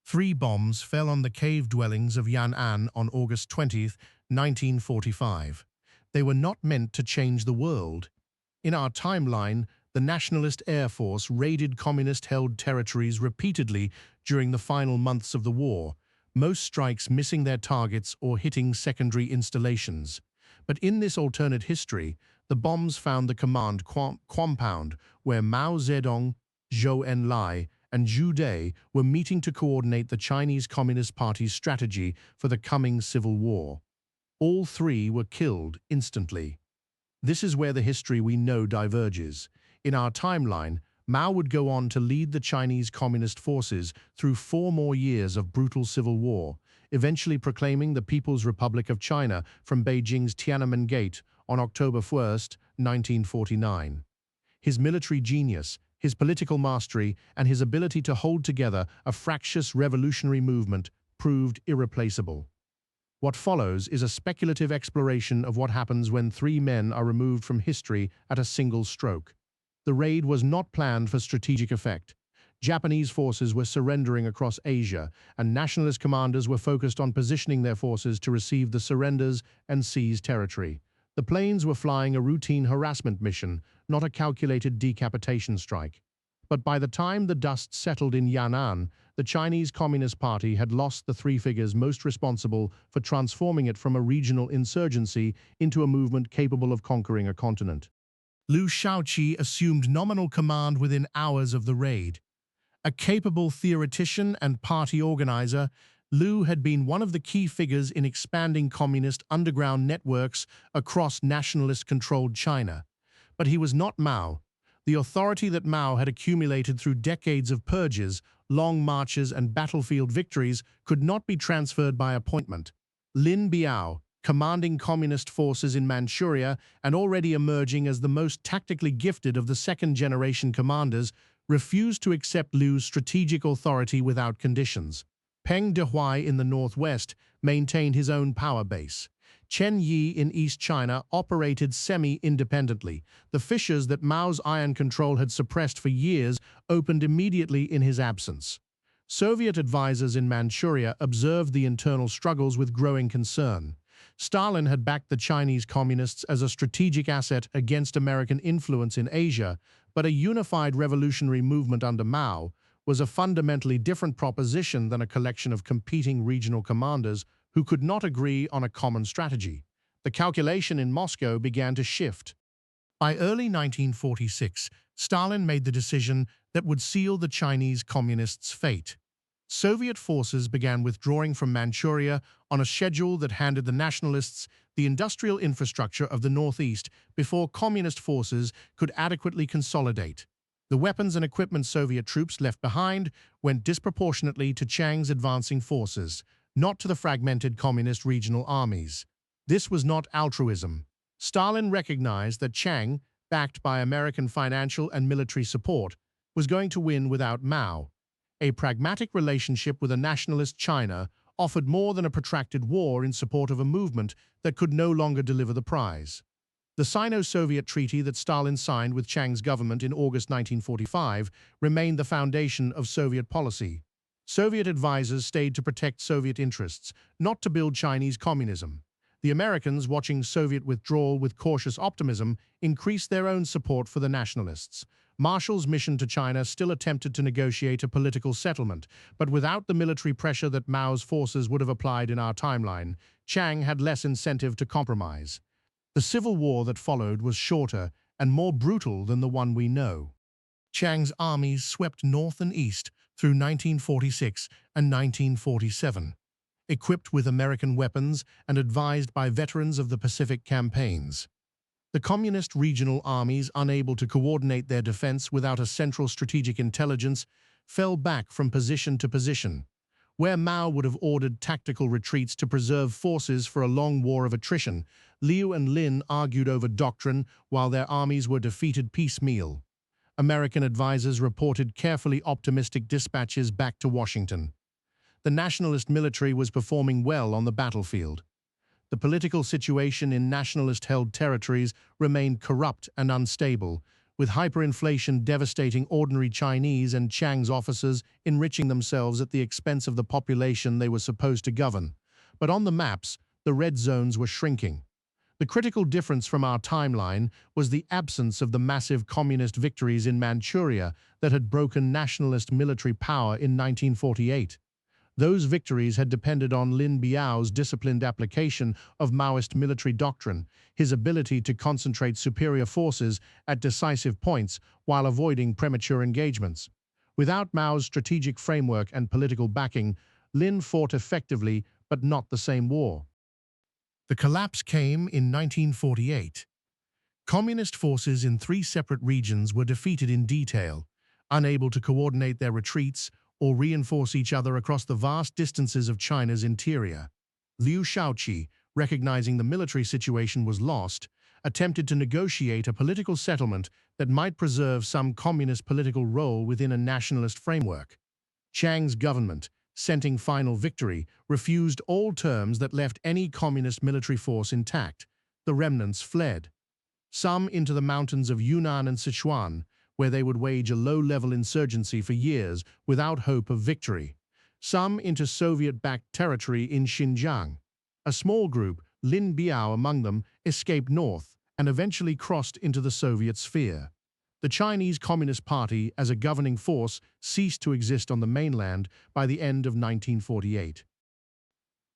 Three bombs fell on the cave dwellings of Yan'an on August 20, 1945. They were not meant to change the world. In our timeline, the Nationalist Air Force raided communist-held territories repeatedly during the final months of the war, most strikes missing their targets or hitting secondary installations. But in this alternate history, the bombs found the command compound where Mao Zedong, Zhou Enlai, and Zhu Dai were meeting to coordinate the Chinese Communist Party's strategy for the coming civil war. All three were killed instantly. This is where the history we know diverges. In our timeline, Mao would go on to lead the Chinese Communist forces through 4 more years of brutal civil war, eventually proclaiming the People's Republic of China from Beijing's Tiananmen Gate on October 1, 1949. His military genius, his political mastery, and his ability to hold together a fractious revolutionary movement proved irreplaceable. What follows is a speculative exploration of what happens when 3 men are removed from history at a single stroke. The raid was not planned for strategic effect. Japanese forces were surrendering across Asia, and nationalist commanders were focused on positioning their forces to receive the surrenders and seize territory. The planes were flying a routine harassment mission, not a calculated decapitation strike. But by the time the dust settled in Yan'an, the Chinese Communist Party had lost the 3 figures most responsible for transforming it from a regional insurgency into a movement capable of conquering a continent. Liu Shaoqi assumed nominal command within hours of the raid. A capable theoretician and party organizer, Liu had been one of the key figures in expanding communist underground networks across nationalist-controlled China. But he was not Mao. The authority that Mao had accumulated through decades of purges, long marches, and battlefield victories could not be transferred by appointment. Lin Biao, commanding communist forces in Manchuria and already emerging as the most tactically gifted of the second-generation commanders, refused to accept Liu's strategic authority without conditions. Peng Dehuai in the northwest maintained his own power base. Chen Yi in East China operated semi-independently. The fissures that Mao's iron control had suppressed for years opened immediately in his absence. Soviet advisors in Manchuria observed the internal struggles with growing concern. Stalin had backed the Chinese communists as a strategic asset against American influence in Asia, but a unified revolutionary movement under Mao was a fundamentally different proposition than a collection of competing regional commanders who could not agree on a common strategy. The calculation in Moscow began to shift. By early 1946, Stalin made the decision that would seal the Chinese communists' fate. Soviet forces began withdrawing from Manchuria on a schedule that handed the nationalists the industrial infrastructure of the Northeast before communist forces could adequately consolidate. The weapons and equipment Soviet troops left behind went disproportionately to Chiang's advancing forces, not to the fragmented communist regional armies. This was not altruism. Stalin recognized that Chiang, backed by American financial and military support, was going to win without Mao. A pragmatic relationship with a nationalist China offered more than a protracted war in support of a movement that could no longer deliver the prize. The Sino-Soviet treaty that Stalin signed with Chiang's government in August 1945 remained the foundation of Soviet policy. Soviet advisors stayed to protect Soviet interests, not to build Chinese communism. The Americans, watching Soviet withdrawal with cautious optimism, increased their own support for the nationalists. Marshall's mission to China still attempted to negotiate a political settlement, but without the military pressure that Mao's forces would have applied in our timeline, Chiang had less incentive to compromise. The civil war that followed was shorter and more brutal than the one we know. Chiang's armies swept north and east through 1946 and 1947, equipped with American weapons and advised by veterans of the Pacific campaigns. The communist regional armies, unable to coordinate their defense without a central strategic intelligence, fell back from position to position. Where Mao would have ordered tactical retreats to preserve forces for a long war of attrition, Liu and Lin argued over doctrine while their armies were defeated piecemeal. American advisors reported carefully optimistic dispatches back to Washington. The nationalist military was performing well on the battlefield. The political situation in nationalist-held territories remained corrupt and unstable, with hyperinflation devastating ordinary Chinese and Chiang's officers enriching themselves at the expense of the population they were supposed to govern. But on the maps, the red zones were shrinking. The critical difference from our timeline was the absence of the massive communist victories in Manchuria that had broken nationalist military power in 1948. Those victories had depended on Lin Biao's disciplined application of Maoist military doctrine, his ability to concentrate superior forces at decisive points while avoiding premature engagements. Without Mao's strategic framework and political backing, Lin fought effectively but not the same war. The collapse came in 1948. Communist forces in 3 separate regions were defeated in detail, unable to coordinate their retreats or reinforce each other across the vast distances of China's interior. Liu Shaoqi, recognizing the military situation was lost, attempted to negotiate a political settlement that might preserve some communist political role within a nationalist framework. Chiang's government, scenting final victory, refused all terms that left any communist military force intact. The remnants fled. Some into the mountains of Yunnan and Sichuan, where they would wage a low-level insurgency for years without hope of victory. Some into Soviet-backed territory in Xinjiang. A small group, Lin Biao among them, escaped north and eventually crossed into the Soviet sphere. The Chinese Communist Party, as a governing force, ceased to exist on the mainland by the end of 1948.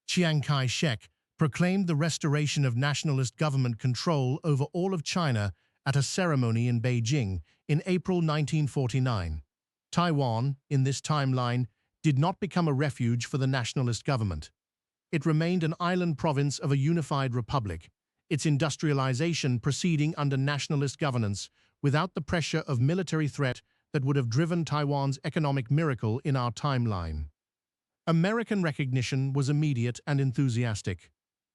Chiang Kai-shek proclaimed the restoration of nationalist government control over all of China at a ceremony in Beijing in April 1949. Taiwan, in this timeline, did not become a refuge for the nationalist government. It remained an island province of a unified republic, its industrialization proceeding under nationalist governance without the pressure of military threat that would have driven Taiwan's economic miracle in our timeline. American recognition was immediate and enthusiastic.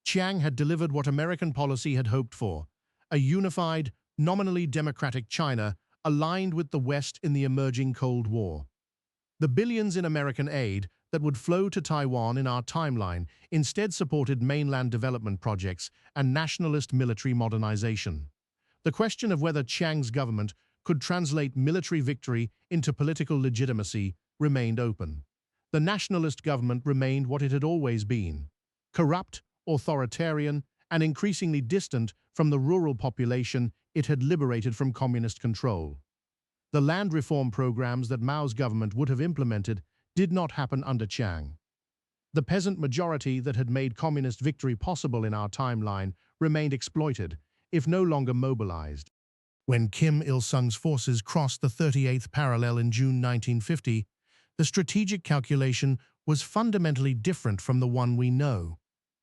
Chiang had delivered what American policy had hoped for, a unified, nominally democratic China aligned with the West in the emerging Cold War. The billions in American aid that would flow to Taiwan in our timeline instead supported mainland development projects and nationalist military modernization. The question of whether Chiang's government could translate military victory into political legitimacy remained open. The nationalist government remained what it had always been: corrupt, authoritarian, and increasingly distant from the rural population it had liberated from communist control. The land reform programs that Mao's government would have implemented did not happen under Chiang. The peasant majority that had made communist victory possible in our timeline remained exploited, if no longer mobilized. When Kim Il-sung's forces crossed the 38th parallel in June 1950, the strategic calculation was fundamentally different from the one we know.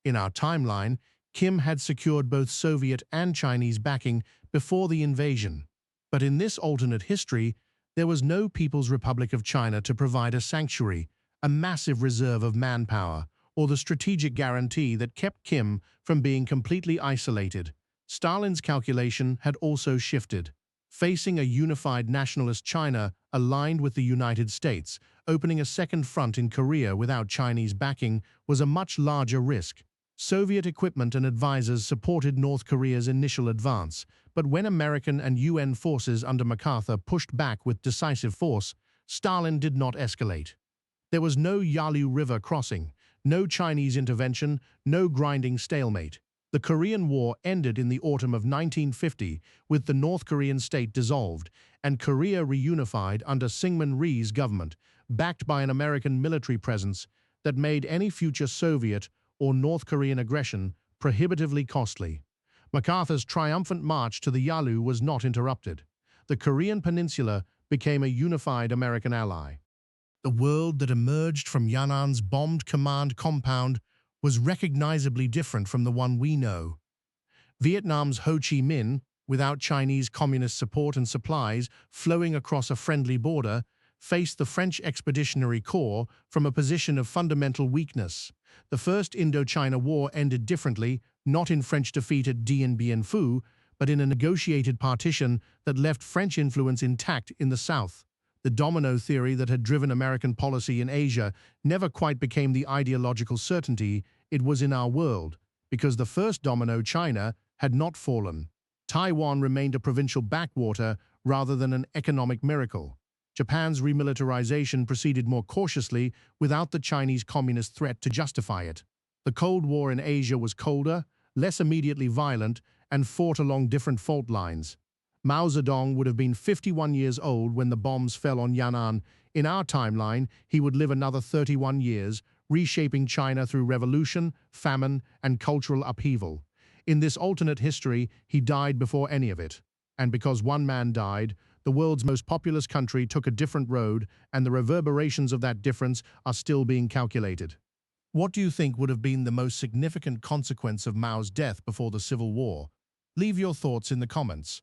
In our timeline, Kim had secured both Soviet and Chinese backing before the invasion. But in this alternate history, there was no People's Republic of China to provide a sanctuary, a massive reserve of manpower, or the strategic guarantee that kept Kim from being completely isolated. Stalin's calculation had also shifted. Facing a unified nationalist China aligned with the United States, opening a second front in Korea without Chinese backing was a much larger risk. Soviet equipment and advisors supported North Korea's initial advance, but when American and UN forces under MacArthur pushed back with decisive force, Stalin did not escalate. There was no Yalu River crossing, no Chinese intervention, no grinding stalemate. The Korean War ended in the autumn of 1950 with the North Korean state dissolved and Korea reunified under Syngman Rhee's government, backed by an American military presence that made any future Soviet or North Korean aggression prohibitively costly. MacArthur's triumphant march to the Yalu was not interrupted. The Korean peninsula became a unified American ally. The world that emerged from Yannan's bombed command compound was recognizably different from the one we know. Vietnam's Ho Chi Minh, without Chinese communist support and supplies flowing across a friendly border, faced the French Expeditionary Corps from a position of fundamental weakness. The First Indochina War ended differently, not in French defeat at Dien Bien Phu, but in a negotiated partition that left French influence intact in the south. The domino theory that had driven American policy in Asia never quite became the ideological certainty it was in our world, because the first domino, China, had not fallen. Taiwan remained a provincial backwater, rather than an economic miracle. Japan's remilitarization proceeded more cautiously without the Chinese communist threat to justify it. The Cold War in Asia was colder, less immediately violent, and fought along different fault lines. Mao Zedong would have been 51 years old when the bombs fell on Yan'an. In our timeline, he would live another 31 years, reshaping China through revolution, famine, and cultural upheaval. In this alternate history, he died before any of it. And because one man died, the world's most populous country took a different road, and the reverberations of that difference are still being calculated. What do you think would have been the most significant consequence of Mao's death before the Civil War? Leave your thoughts in the comments.